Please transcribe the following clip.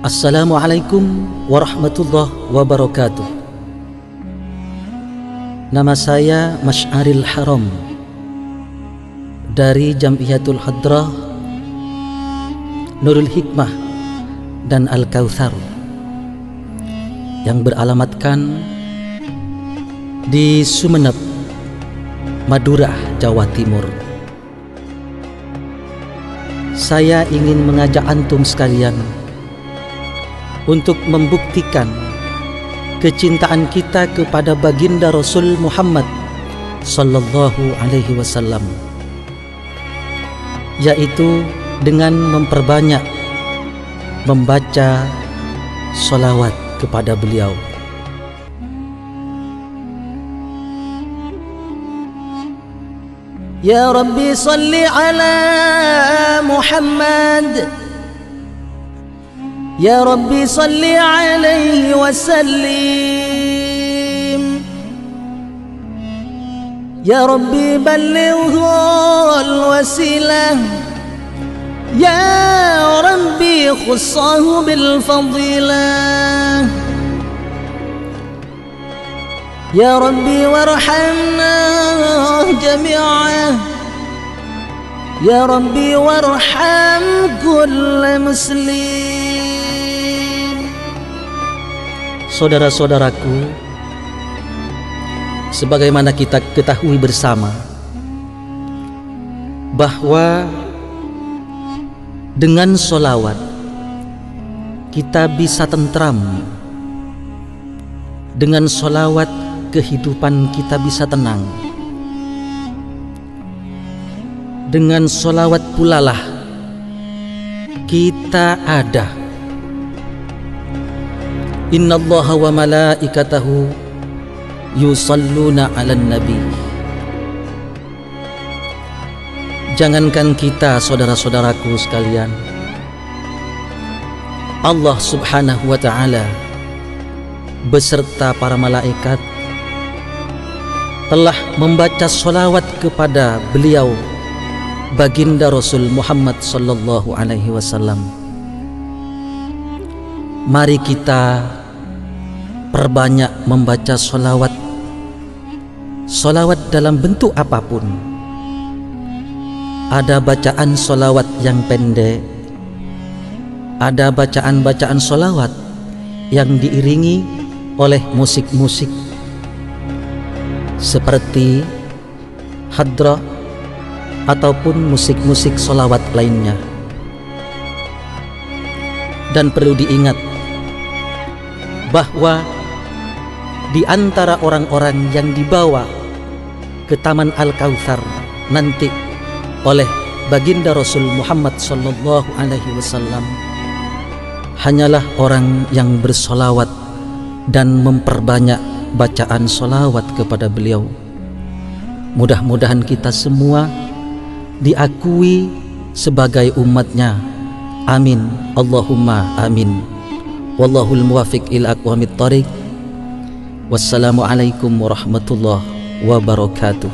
Assalamualaikum warahmatullahi wabarakatuh. Nama saya Masy'aril Haram dari Jam'iyatul Hadrah Nurul Hikmah dan Al-Kautsar yang beralamatkan di Sumeneb, Madura, Jawa Timur. Saya ingin mengajak antum sekalian untuk membuktikan kecintaan kita kepada baginda Rasul Muhammad sallallahu alaihi wasallam, yaitu dengan memperbanyak membaca sholawat kepada beliau. Ya Rabbi salli ala Muhammad, Ya Rabbi salli alaihi wa sallim, Ya Rabbi ballighu al-wasilah, Ya Rabbi khussahu bil fadilah, Ya Rabbi warhamna jami'an, Ya Rabbi warham kulla muslim. Saudara-saudaraku, sebagaimana kita ketahui bersama bahwa dengan sholawat kita bisa tentram, dengan sholawat kehidupan kita bisa tenang, dengan sholawat pula lah kita ada. Innallaha wa malaikatahu yusalluna 'alan nabi. Jangankan kita, saudara-saudaraku sekalian, Allah Subhanahu wa ta'ala beserta para malaikat telah membaca sholawat kepada beliau baginda Rasul Muhammad sallallahu alaihi wasallam. Mari kita perbanyak membaca sholawat dalam bentuk apapun. Ada bacaan sholawat yang pendek, ada bacaan-bacaan sholawat yang diiringi oleh musik-musik seperti hadrah ataupun musik-musik sholawat lainnya. Dan perlu diingat bahwa di antara orang-orang yang dibawa ke Taman Al-Kautsar nanti oleh baginda Rasul Muhammad sallallahu alaihi wasallam hanyalah orang yang bersolawat dan memperbanyak bacaan solawat kepada beliau. Mudah-mudahan kita semua diakui sebagai umatnya. Amin, Allahumma amin. Wallahul muwafiq ila aqwamit thariq. Wassalamualaikum warahmatullahi wabarakatuh.